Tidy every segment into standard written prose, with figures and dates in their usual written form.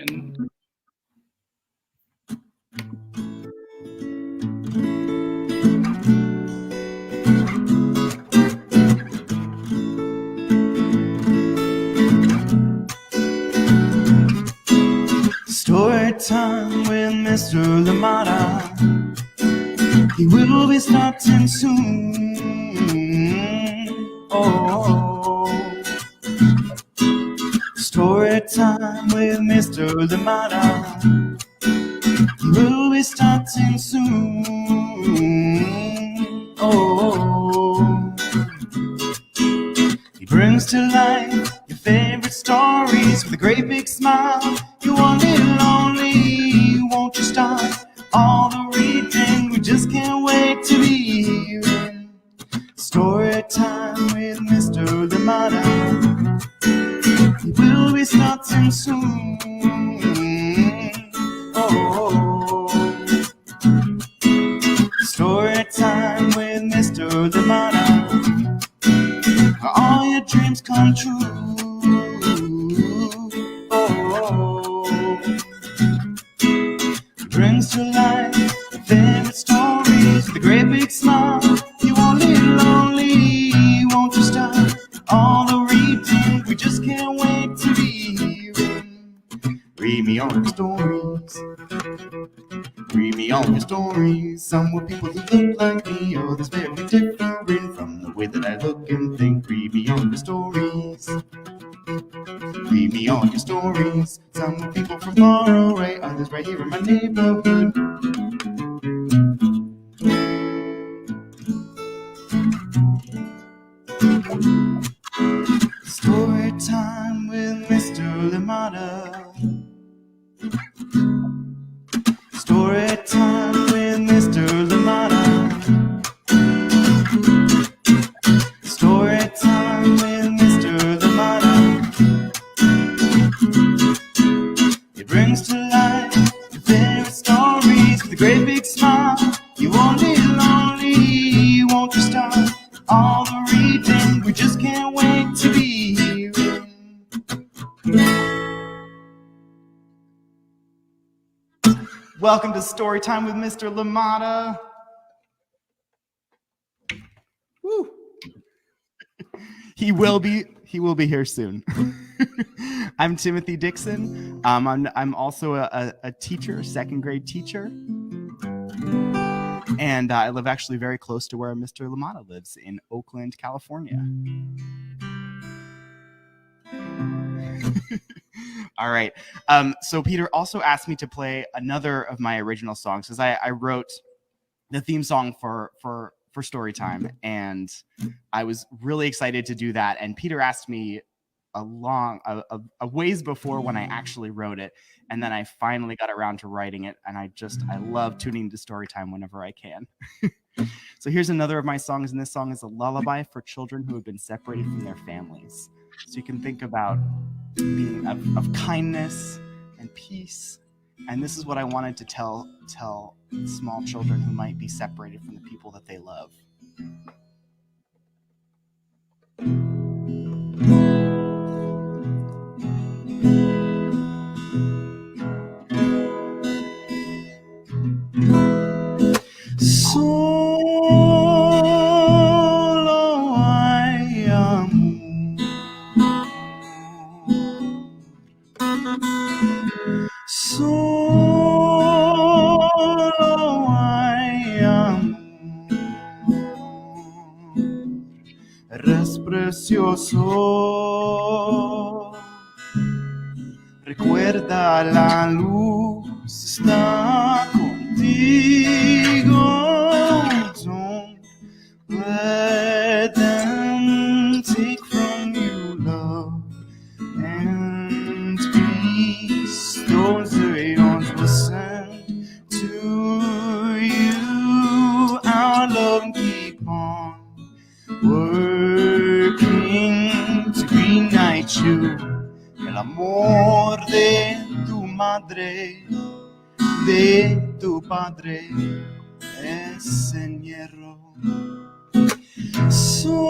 in. Story time with Mr. Limata. He will be starting soon. Oh, story time with Mr. Limata. He will be starting soon. Oh, he brings to life your favorite stories with a great big smile. You are a little lonely, won't you start all the reading? We just can't wait to be hearing story time with Mr. Limata. He will be starting soon. Oh, story time with Mr. Limata. All your dreams come true. Oh, he brings to life your favorite stories with a great big smile. You are a little lonely, won't you start all the reading? We just can't wait to be hearing. Read me all your stories. Read me all your stories. Some were people who look like me, others very different from the way that I look and think. Read me all your stories. Read me all your stories. Some were people from far away, others right here in my neighborhood. Story time with Mr. Limata. Story time with Mr. Limata. Story time with Mr. Limata. He brings to life your favorite stories with a great big smile. You won't be lonely, won't you start all the reading? We just can't wait to be hearing. Welcome to Story Time with Mr. Limata. Woo. He will be here soon. I'm Timothy Dixon. I'm also a teacher, a second grade teacher. And I live actually very close to where Mr. Limata lives in Oakland, California. All right. So Peter also asked me to play another of my original songs because I wrote the theme song for Storytime, and I was really excited to do that. And Peter asked me a ways before when I actually wrote it, and then I finally got around to writing it. And I love tuning to Storytime whenever I can. So here's another of my songs, and this song is a lullaby for children who have been separated from their families. So you can think about being of kindness and peace. And this is what I wanted to tell small children who might be separated from the people that they love. Solo hay amor. Solo hay amor. Eres precioso. Recuerda, la luz está contigo. Don't let them take from you love and peace. Those angels will send to you our love and keep on working to reunite you. El amor de tu madre, de tu padre, es en hierro. Solo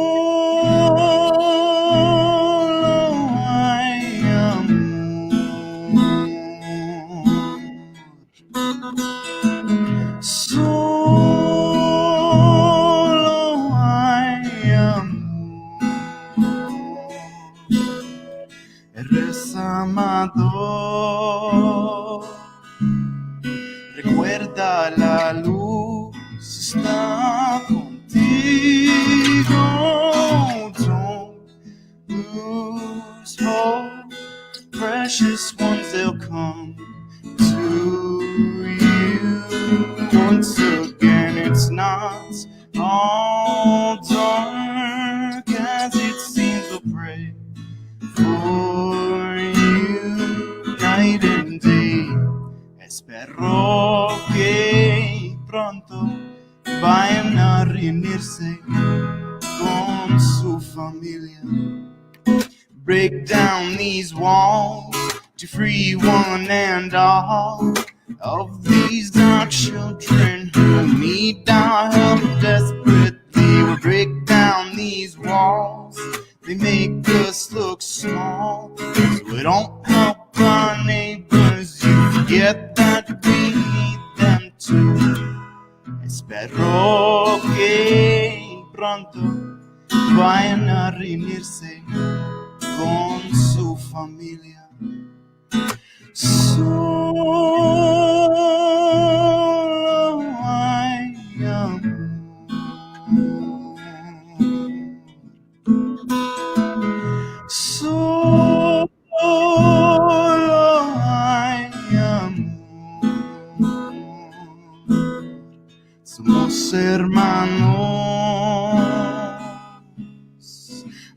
hay amor. amador. Recuerda, la luz está contigo. Don't lose hope. Precious ones, they'll come to you. Once again, it's not all dark as it seems. We'll pray for you night and day. Espero que pronto vayan a reunirse con su familia. Break down these walls to free one and all of these dark children who need our help desperately. We'll break down these walls, they make us look small, so we don't help our neighbors. You forget that we need them too. Espero que pronto vayan a reunirse con su familia. Solo hay amor. Solo hay amor. Somos hermanos.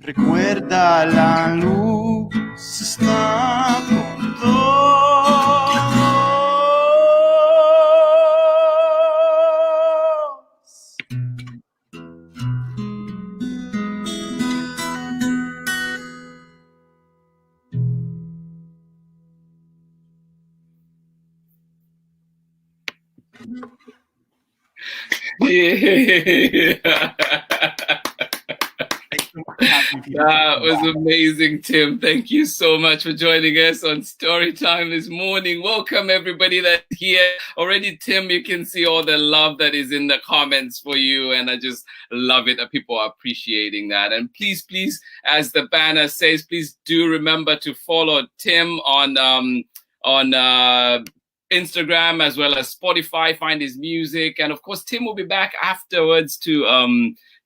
Recuerda, la luz está con todos. Yeah. That was amazing, Tim. Thank you so much for joining us on Storytime this morning. Welcome everybody that's here. Already, Tim, you can see all the love that is in the comments for you, and I just love it that people are appreciating that. And please, as the banner says, please do remember to follow Tim on Instagram as well as Spotify. Find his music, and of course, Tim will be back afterwards to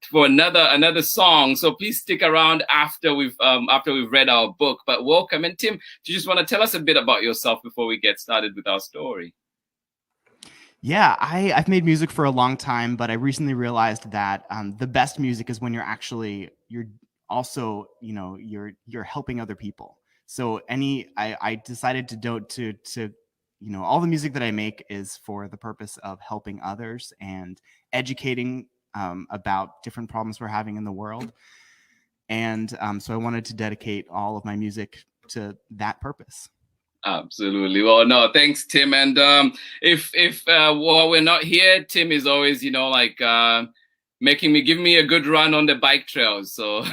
for another song. So please stick around after we've read our book. But welcome. And Tim, do you just want to tell us a bit about yourself before we get started with our story? Yeah, I've made music for a long time, but I recently realized that the best music is when you're also, you're helping other people. So I decided to all the music that I make is for the purpose of helping others and educating about different problems we're having in the world. And so I wanted to dedicate all of my music to that purpose. Absolutely. Well, no, thanks, Tim. And if while we're not here, Tim is always, giving me a good run on the bike trails. So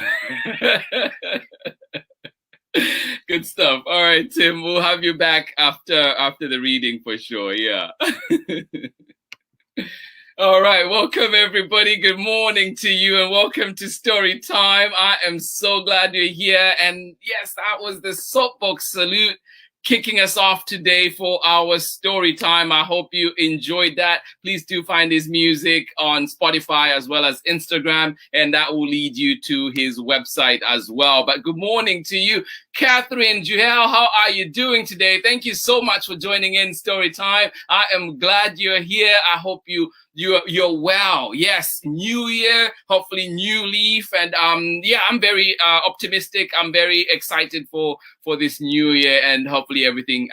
good stuff. All right, Tim, we'll have you back after the reading for sure. Yeah. All right, welcome everybody. Good morning to you and welcome to Story Time. I am so glad you're here. And yes, that was the Soapbox Salute kicking us off today for our story time. I hope you enjoyed that. Please do find his music on Spotify as well as Instagram, and that will lead you to his website as well. But good morning to you, Catherine Juhel. How are you doing today? Thank you so much for joining in Story Time. I am glad you're here. I hope you're well. Yes, new year, hopefully new leaf. And yeah, I'm very optimistic. I'm very excited for this new year, and hopefully everything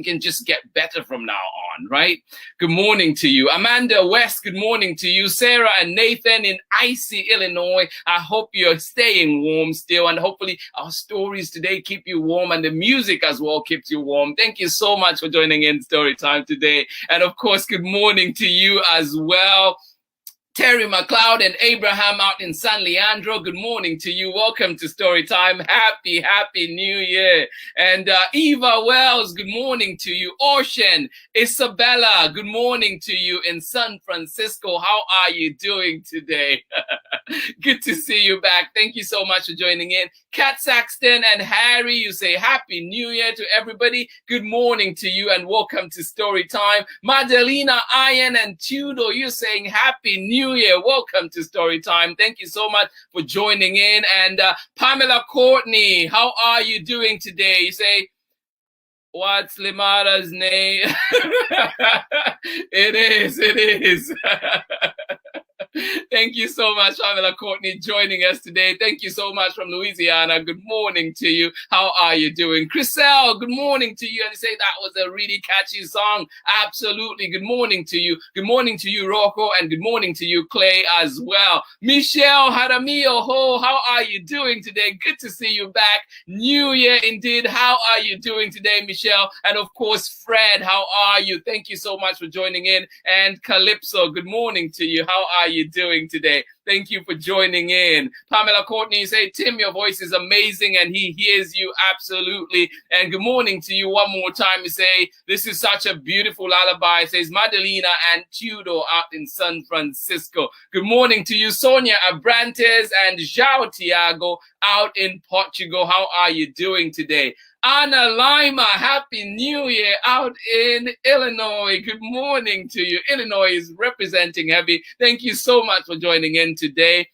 can just get better from now on, right? Good morning to you. Amanda West, good morning to you. Sarah and Nathan in icy Illinois. I hope you're staying warm still, and hopefully our stories today keep you warm, and the music as well keeps you warm. Thank you so much for joining in Story Time today. And of course, good morning to you as well. Terry McLeod and Abraham out in San Leandro, good morning to you. Welcome to Storytime. Happy New Year. And Eva Wells, good morning to you. Ocean, Isabella, good morning to you in San Francisco. How are you doing today? Good to see you back. Thank you so much for joining in. Kat Saxton and Harry, you say Happy New Year to everybody. Good morning to you and welcome to Storytime. Madalena, Ian, and Tudor, you're saying Happy New Year. Welcome to Storytime. Thank you so much for joining in. And Pamela Courtney, how are you doing today? You say, what's Limata's name? It is. Thank you so much, Pamela Courtney, joining us today. Thank you so much from Louisiana. Good morning to you. How are you doing? Chriselle, good morning to you. And you say that was a really catchy song. Absolutely. Good morning to you. Good morning to you, Rocco, and good morning to you, Clay, as well. Michelle Haramio Ho, how are you doing today? Good to see you back. New Year indeed. How are you doing today, Michelle? And of course, Fred, how are you? Thank you so much for joining in. And Calypso, good morning to you. How are you doing today? Thank you for joining in. Pamela Courtney, you say, Tim, your voice is amazing and he hears you absolutely. And good morning to you one more time. You say, this is such a beautiful lullaby. It says, Madalena and Tudor out in San Francisco. Good morning to you, Sonia Abrantes and João Tiago out in Portugal. How are you doing today? Anna Lima, Happy New Year out in Illinois. Good morning to you. Illinois is representing heavy. Thank you so much for joining in today.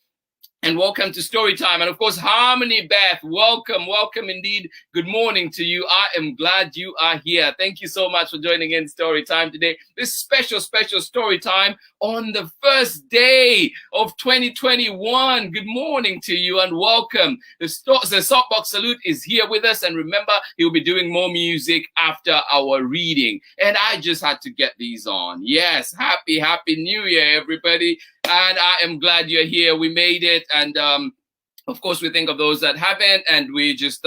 And welcome to Storytime. And of course, Harmony Beth, welcome indeed. Good morning to you. I am glad you are here. Thank you so much for joining in Storytime today. This special Storytime on the first day of 2021. Good morning to you and welcome. The Soapbox Salute is here with us. And remember, he'll be doing more music after our reading. And I just had to get these on. Yes, happy New Year, everybody. And I am glad you're here. We made it. And of course, we think of those that haven't, and we just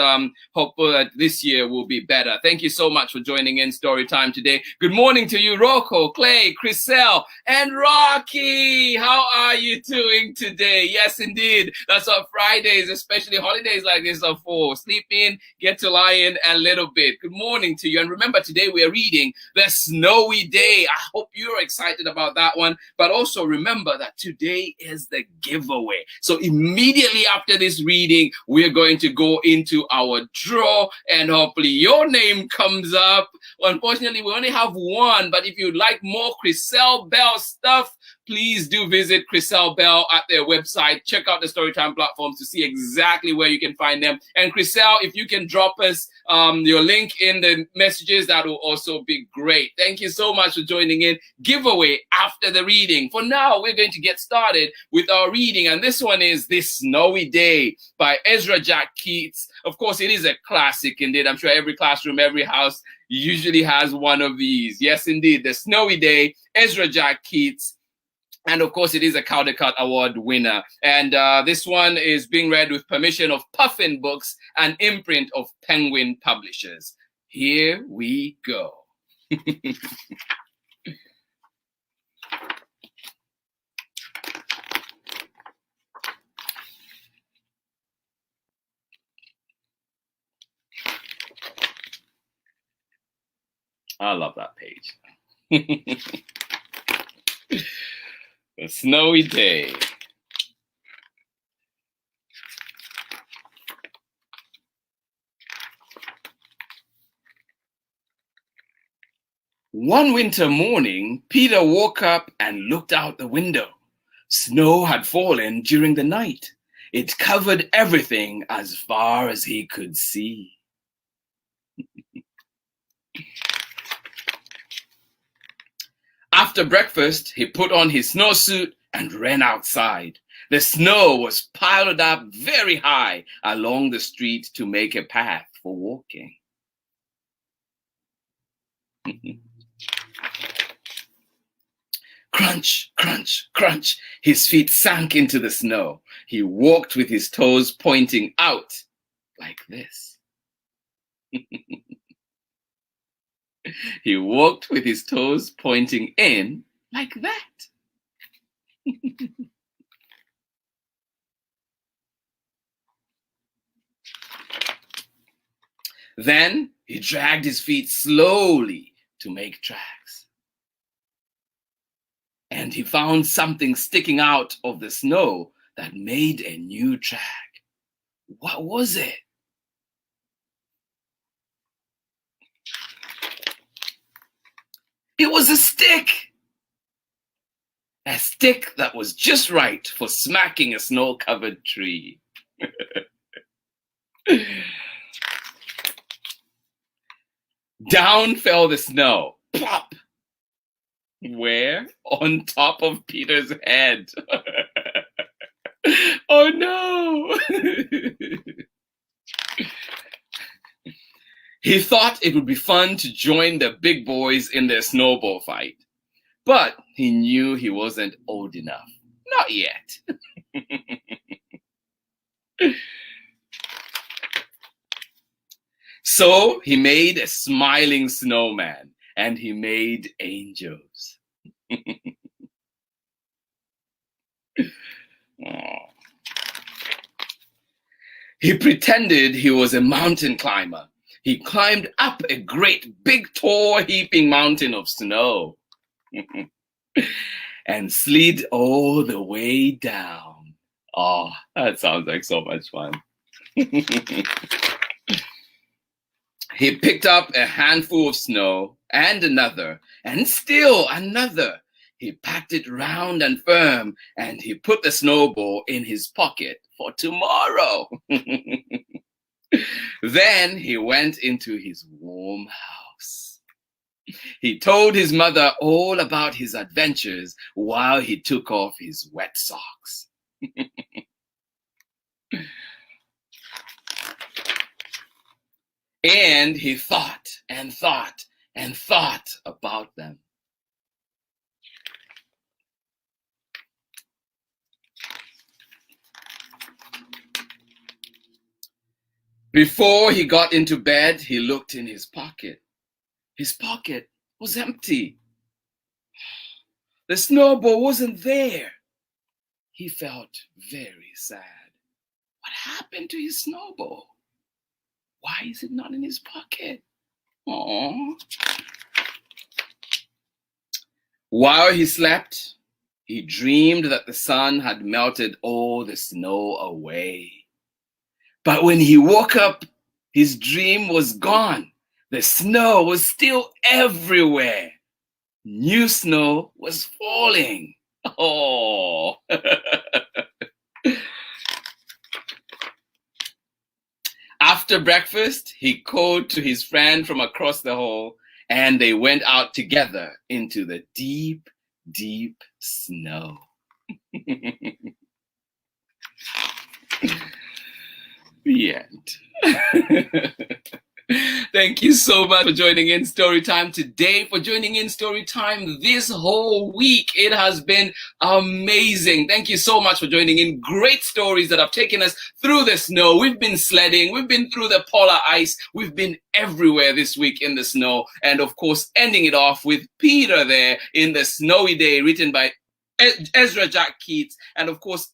hope that this year will be better. Thank you so much for joining in Storytime today. Good morning to you, Rocco, Clay, Chriselle, and Rocky. How are you doing today? Yes, indeed. That's what Fridays, especially holidays like this, are for. Sleep in, get to lie in a little bit. Good morning to you. And remember, today we are reading The Snowy Day. I hope you're excited about that one. But also remember that today is the giveaway. So immediately after this reading, we're going to go into our draw and hopefully your name comes up. Unfortunately, we only have one, but if you'd like more Chriselle Bell stuff, please do visit Chriselle Bell at their website. Check out the Storytime platforms to see exactly where you can find them. And Chriselle, if you can drop us your link in the messages, that will also be great. Thank you so much for joining in. Giveaway after the reading. For now, we're going to get started with our reading. And this one is This Snowy Day by Ezra Jack Keats. Of course, it is a classic indeed. I'm sure every classroom, every house usually has one of these. Yes, indeed. The Snowy Day, Ezra Jack Keats. And of course, it is a Caldecott Award winner. And this one is being read with permission of Puffin Books, an imprint of Penguin Publishers. Here we go. I love that page. A snowy day. One winter morning, Peter woke up and looked out the window. Snow had fallen during the night. It covered everything as far as he could see. After breakfast, he put on his snowsuit and ran outside. The snow was piled up very high along the street to make a path for walking. Crunch, crunch, crunch. His feet sank into the snow. He walked with his toes pointing out like this. He walked with his toes pointing in like that. Then he dragged his feet slowly to make tracks. And he found something sticking out of the snow that made a new track. What was it? It was a stick! A stick that was just right for smacking a snow-covered tree. Down fell the snow. Plop! Where? On top of Peter's head. Oh no! He thought it would be fun to join the big boys in their snowball fight, but he knew he wasn't old enough. Not yet. So he made a smiling snowman and he made angels. He pretended he was a mountain climber. He climbed up a great big tall heaping mountain of snow and slid all the way down. Oh, that sounds like so much fun. He picked up a handful of snow and another, and still another. He packed it round and firm, and he put the snowball in his pocket for tomorrow. Then he went into his warm house. He told his mother all about his adventures while he took off his wet socks. And he thought and thought and thought about them. Before he got into bed, he looked in his pocket. His pocket was empty. The snowball wasn't there. He felt very sad. What happened to his snowball? Why is it not in his pocket? Aww. While he slept, he dreamed that the sun had melted all the snow away. But when he woke up, his dream was gone. The snow was still everywhere. New snow was falling. Oh. After breakfast, he called to his friend from across the hall, and they went out together into the deep, deep snow. The end. Thank you so much for joining in Storytime today, for joining in Storytime this whole week. It has been amazing. Thank you so much for joining in. Great stories that have taken us through the snow. We've been sledding. We've been through the polar ice. We've been everywhere this week in the snow. And of course, ending it off with Peter there in the Snowy Day, written by Ezra Jack Keats, and of course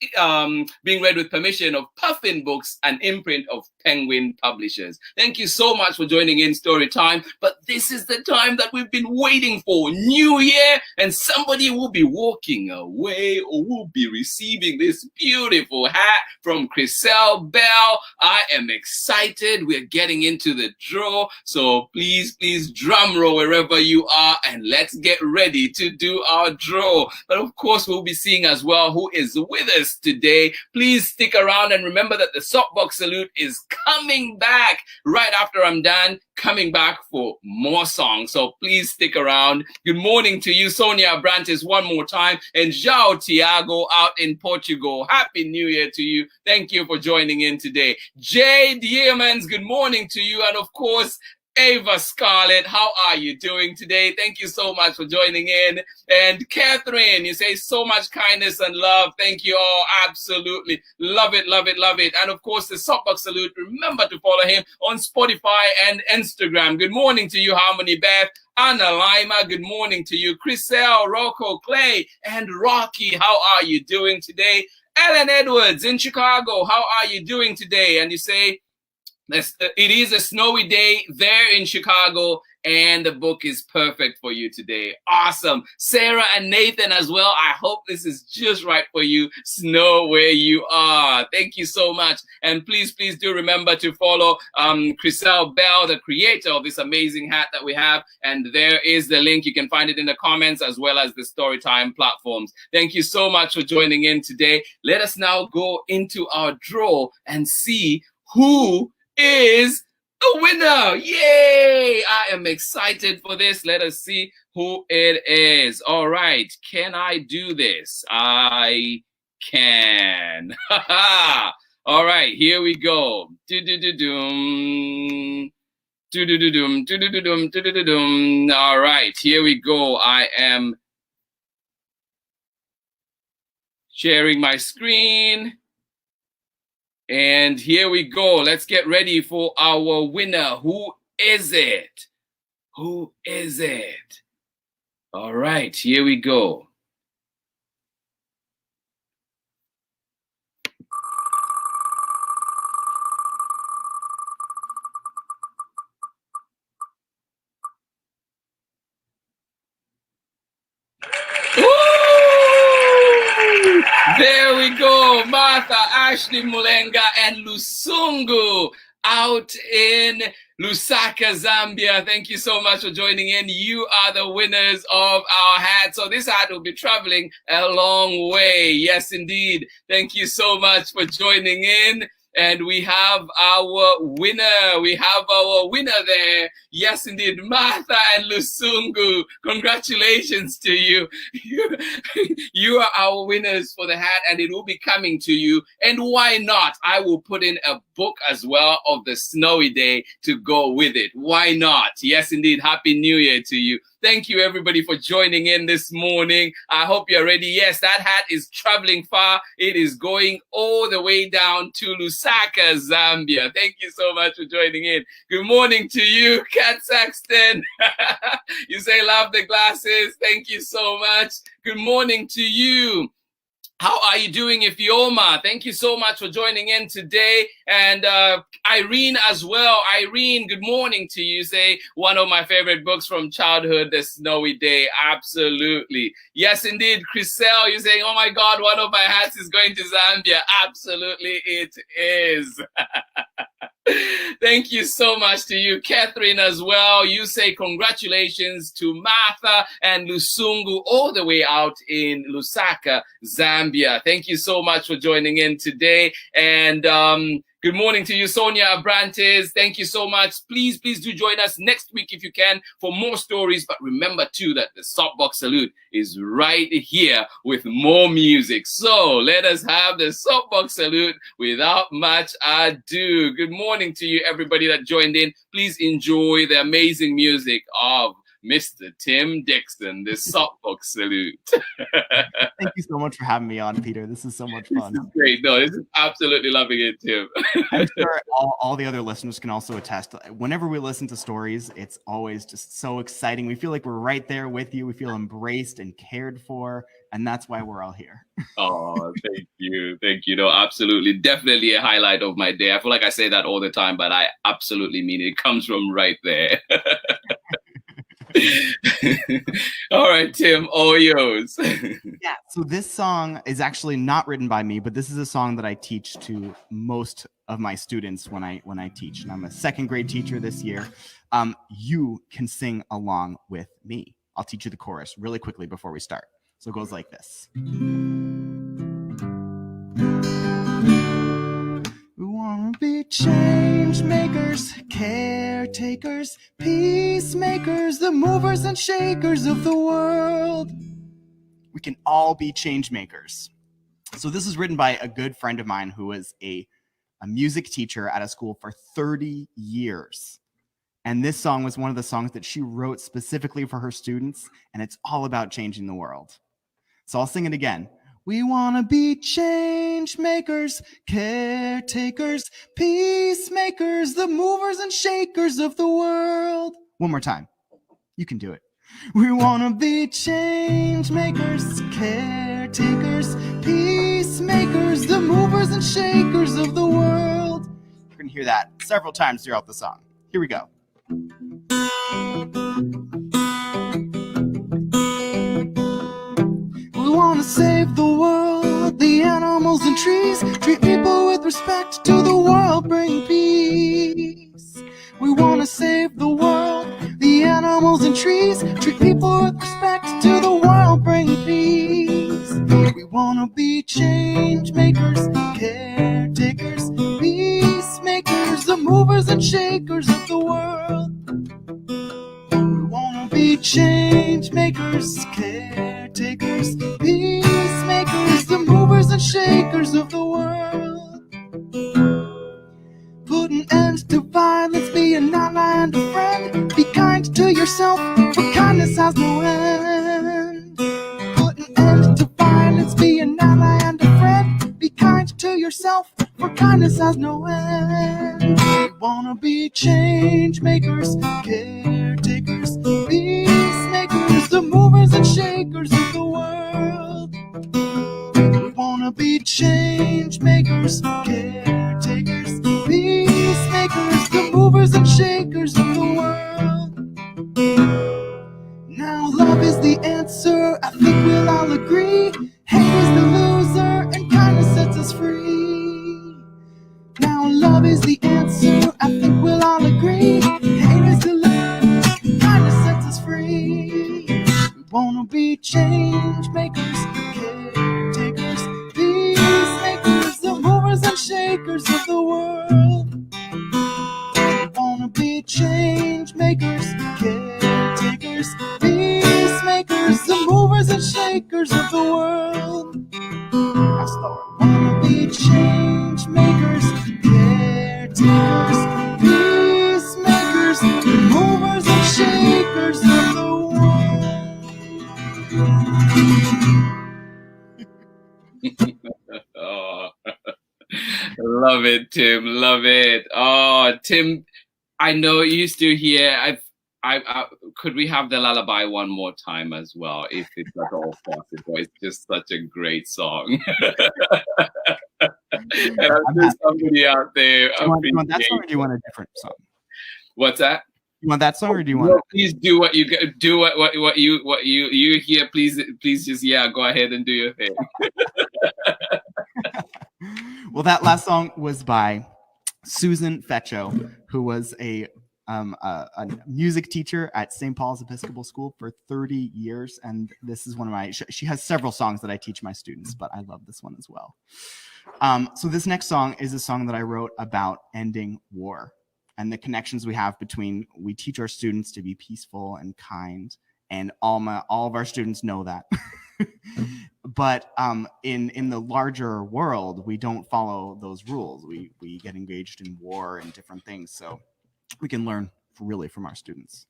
being read with permission of Puffin Books, an imprint of Penguin Publishers. Thank you so much for joining in Storytime. But this is the time that we've been waiting for. New Year, and somebody will be walking away or will be receiving this beautiful hat from Chriselle Bell. I am excited. We're getting into the draw. So please drum roll wherever you are, and let's get ready to do our draw. But of course, we'll be seeing as well who is with us today. Please stick around and remember that the Soapbox Salute is coming back right after I'm done, coming back for more songs. So please stick around. Good morning to you, Sonia Abrantes, one more time, and João Tiago out in Portugal. Happy New Year to you. Thank you for joining in today. Jay Diamond, good morning to you. And of course, Ava Scarlett, how are you doing today? Thank you so much for joining in. And Catherine, you say so much kindness and love. Thank you all. Absolutely. Love it, love it, love it. And of course, the Soapbox Salute. Remember to follow him on Spotify and Instagram. Good morning to you, Harmony Beth. Anna Lima, good morning to you. Chriselle, Rocco, Clay, and Rocky, how are you doing today? Ellen Edwards in Chicago, how are you doing today? And you say, it is a snowy day there in Chicago, and the book is perfect for you today. Awesome. Sarah and Nathan as well. I hope this is just right for you. Snow where you are. Thank you so much. And please do remember to follow Chriselle Bell, the creator of this amazing hat that we have. And there is the link. You can find it in the comments as well as the Storytime platforms. Thank you so much for joining in today. Let us now go into our draw and see who is a winner. Yay! I am excited for this. Let us see who it is. All right. Can I do this? I can. All right. Here we go. Do-do-do-doom. Do-do-do-doom. Do-do-do-doom. Do-do-do-doom. All right. Here we go. I am sharing my screen. And here we go. Let's get ready for our winner. Who is it? Who is it? All right, here we go. There we go. Martha, Ashley Mulenga, and Lusungu out in Lusaka, Zambia. Thank you so much for joining in. You are the winners of our hat. So this hat will be traveling a long way. Yes, indeed. Thank you so much for joining in. And we have our winner. We have our winner there. Yes, indeed. Martha and Lusungu. Congratulations to you. You are our winners for the hat, and it will be coming to you. And why not? I will put in a book as well of the snowy day to go with it. Why not? Yes, indeed. Happy New Year to you. Thank you, everybody, for joining in this morning. I hope you're ready. Yes, that hat is traveling far. It is going all the way down to Lusaka, Zambia. Thank you so much for joining in. Good morning to you, Kat Saxton. You say love the glasses. Thank you so much. Good morning to you. How are you doing, Ifioma? Thank you so much for joining in today. And Irene as well. Irene, good morning to you. Say one of my favorite books from childhood, The Snowy Day. Absolutely. Yes, indeed. Chriselle, you're saying, oh my God, one of my hats is going to Zambia. Absolutely, it is. Thank you so much to you, Catherine, as well. You say congratulations to Martha and Lusungu all the way out in Lusaka, Zambia. Thank you so much for joining in today. And good morning to you, Sonia Abrantes. Thank you so much. Please do join us next week if you can for more stories. But remember, too, that the Soapbox Salute is right here with more music. So let us have the Soapbox Salute without much ado. Good morning to you, everybody that joined in. Please enjoy the amazing music of Mr. Tim Dixon, the Soapbox Salute. Thank you so much for having me on, Peter. This is so much fun. This is great. No, this is absolutely loving it, Tim. I'm sure all the other listeners can also attest. Whenever we listen to stories, it's always just so exciting. We feel like we're right there with you. We feel embraced and cared for, and that's why we're all here. Oh, thank you. Thank you. No, absolutely. Definitely a highlight of my day. I feel like I say that all the time, but I absolutely mean it. It comes from right there. All right, Tim, all yours. Yeah, so this song is actually not written by me, but this is a song that I teach to most of my students when I teach, and I'm a second grade teacher this year. You can sing along with me. I'll teach you the chorus really quickly before we start. So it goes like this. We want to be change makers, caretakers, peacemakers, the movers and shakers of the world. We can all be change makers. So this is written by a good friend of mine who was a music teacher at a school for 30 years. And this song was one of the songs that she wrote specifically for her students, and it's all about changing the world. So I'll sing it again. We want to be change makers, caretakers, peacemakers, the movers and shakers of the world. One more time. You can do it. We want to be change makers, caretakers, peacemakers, the movers and shakers of the world. You're going to hear that several times throughout the song. Here we go. We want to save the world, the animals and trees, treat people with respect, to the world bring peace. We want to save the world, the animals and trees, treat people with respect, to the world bring peace. We want to be change makers, caretakers, peacemakers, the movers and shakers of the world. We want to be change makers, caretakers, peacemakers, the movers and shakers of the world. Put an end to violence, be an ally and a friend. Be kind to yourself, for kindness has no end. Put an end to violence, be an ally and a friend. Be kind to yourself, for kindness has no end. We wanna be change makers, caretakers, peacemakers, the movers and shakers of the world. We wanna be change makers, caretakers, peacemakers, the movers and shakers of the world. Now love is the answer, I think we'll all agree. Hate is the loser, and kindness sets us free. Now love is the answer, I think we'll all agree. Hate is the loser, kindness sets us free. We wanna be change makers, caretakers, peacemakers, the movers and shakers of the world. We wanna be change makers, caretakers, peacemakers, the movers and shakers of the world. Now slower. Wanna be change makers, caretakers, peacemakers, the movers and shakers of the world. Oh, love it, Tim. Love it. Oh, Tim, I know you still here. I could we have the lullaby one more time as well, if it's at all possible? It's just such a great song. And I'm just somebody out there. Do you want that song, or do you want a different song? What's that? You want that song, or do you want? No, please do what you do. What you hear. Please just go ahead and do your thing. Well, that last song was by Susan Feccio, who was a music teacher at St. Paul's Episcopal School for 30 years. And this is one of my, she has several songs that I teach my students, but I love this one as well. So this next song is a song that I wrote about ending war and the connections we have between, we teach our students to be peaceful and kind, and all of our students know that. But in the larger world, we don't follow those rules. We get engaged in war and different things. So we can learn really from our students.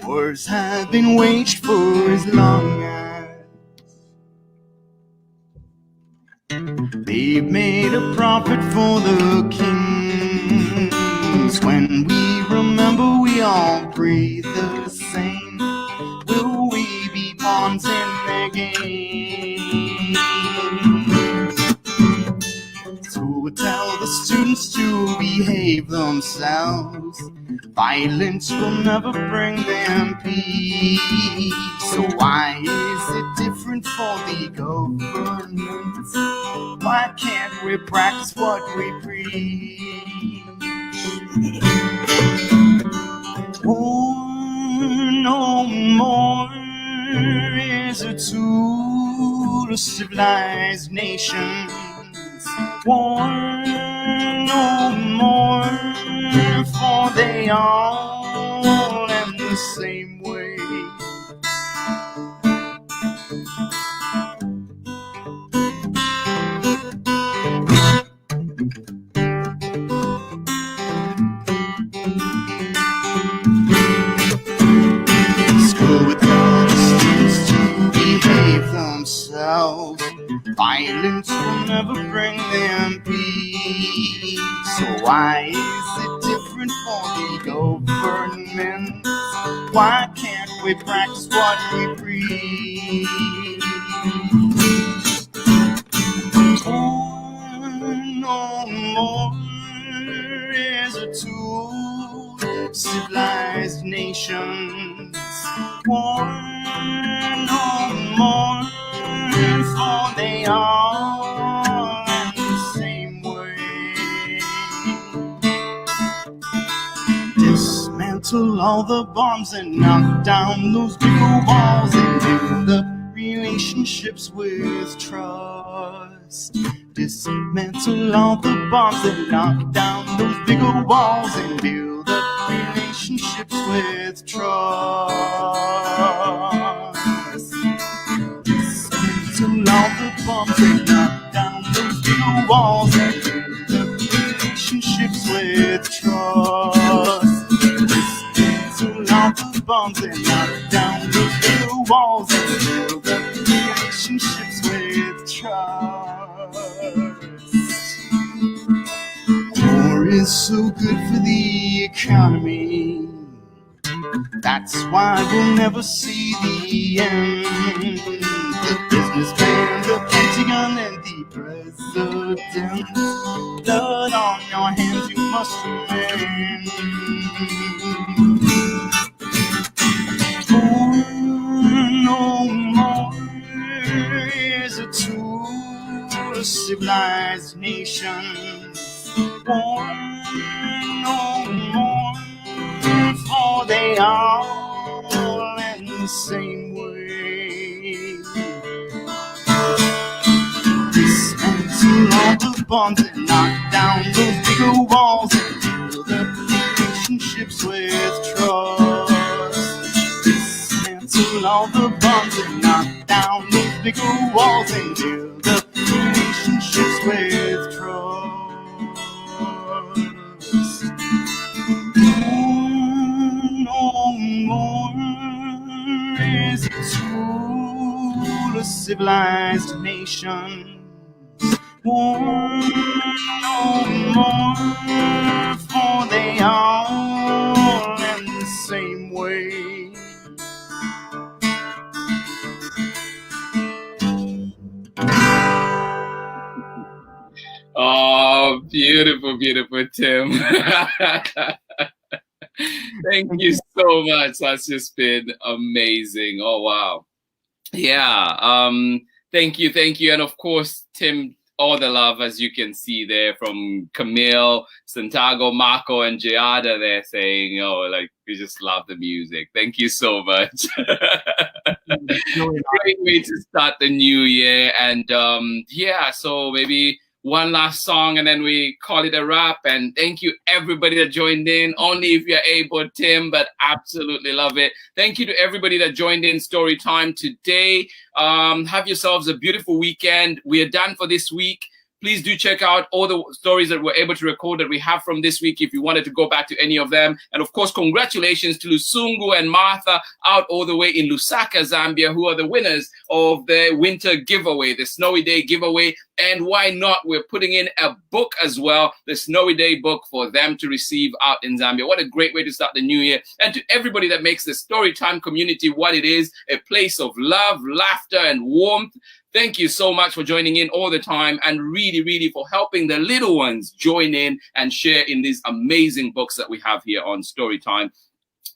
Wars have been waged for as long as they've made a profit for the kings. When we remember we all breathe the same, will we be pawns in their game? So tell the students to behave themselves. Violence will never bring them peace. So why is it different for the governments? Why can't we practice what we preach? civilized nations. War no more, for they all end the same way. School with students to behave themselves. Violence will never bring them peace. So why is it different for the government? Why can't we practice what we preach? No more is a tool of civilized nations. War no more, for they all end the same way. Dismantle all the bombs and knock down those big old walls and build up relationships with trust. Dismantle all the bombs and knock down those big old walls and build up relationships with trust. Dismantle all the bombs and knock down those big old walls and build up relationships with trust. Dismantle all the bombs and knock down those big old walls and build up relationships with trust. War is so good for the economy. That's why we'll never see the end. The businessman, the Pentagon, and the president. Blood on your hands, you must remain. No more is a tool of civilized nations. War no more, for they all end the same way. Dismantle all the bombs and knock down those big old walls and build up relationships with trust. Dismantle all the bombs and knock down those big old walls and build up relationships with trust. No more is a tool of civilized nations. War no more, for they all end the same way. Oh, beautiful, beautiful, Tim. Thank you so much. That's just been amazing. Oh, wow. Yeah. Thank you. And of course, Tim, all the love, as you can see there, from Camille, Santiago, Marco, and Giada, they're saying, oh, like, we just love the music. Thank you so much. Great way to start the new year. And yeah, so maybe one last song and then we call it a wrap. And thank you everybody that joined in, only if you're able, Tim, but absolutely love it. Thank you to everybody that joined in Story Time today. Have yourselves a beautiful weekend. We are done for this week. Please do check out all the stories that we're able to record that we have from this week if you wanted to go back to any of them. And of course, congratulations to Lusungu and Martha out all the way in Lusaka, Zambia, who are the winners of the winter giveaway, the Snowy Day giveaway. And why not? We're putting in a book as well, the Snowy Day book, for them to receive out in Zambia. What a great way to start the new year. And to everybody that makes the Storytime community what it is, a place of love, laughter, and warmth. Thank you so much for joining in all the time and really, really for helping the little ones join in and share in these amazing books that we have here on Storytime.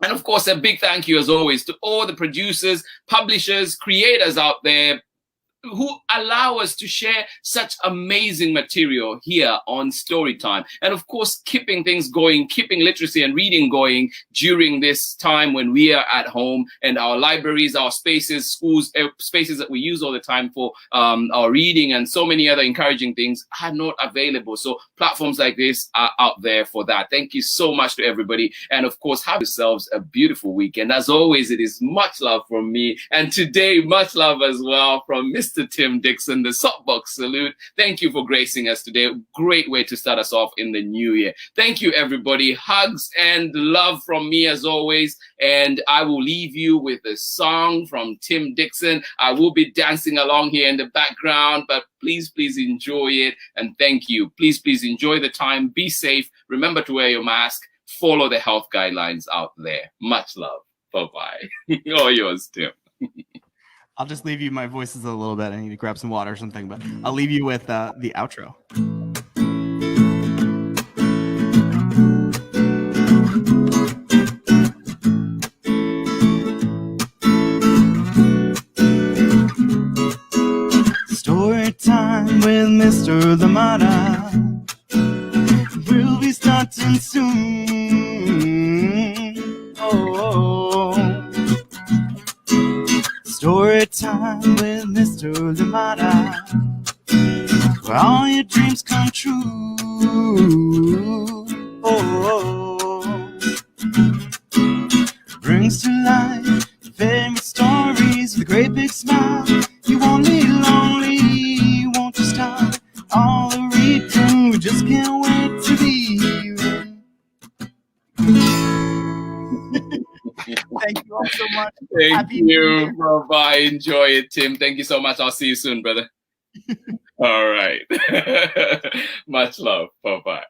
And of course, a big thank you as always to all the producers, publishers, creators out there, who allow us to share such amazing material here on Storytime. And of course, keeping things going, keeping literacy and reading going during this time when we are at home, and our libraries, our spaces, schools, spaces that we use all the time for our reading and so many other encouraging things are not available. So platforms like this are out there for that. Thank you so much to everybody. And of course, have yourselves a beautiful weekend. As always, it is much love from me. And today, much love as well from Mr. Tim Dixon, the Soapbox Salute. Thank you for gracing us today. Great way to start us off in the new year. Thank you, everybody. Hugs and love from me as always. And I will leave you with a song from Tim Dixon. I will be dancing along here in the background, but please, please enjoy it. And thank you. Please, please enjoy the time. Be safe. Remember to wear your mask. Follow the health guidelines out there. Much love. Bye-bye. All yours, Tim. I'll just leave you. My voice is a little bit. I need to grab some water or something, but I'll leave you with the outro. Story time with Mr. Limata. We'll be starting soon. Oh. Story time with Mr. Limata, where all your dreams come true. Oh, brings to life your favorite stories with a great big smile. You won't be lonely, you won't just start all the reading. We just can't wait to be here. Thank you all so much. Thank you. Bye-bye. Enjoy it, Tim. Thank you so much. I'll see you soon, brother. All right. Much love. Bye-bye.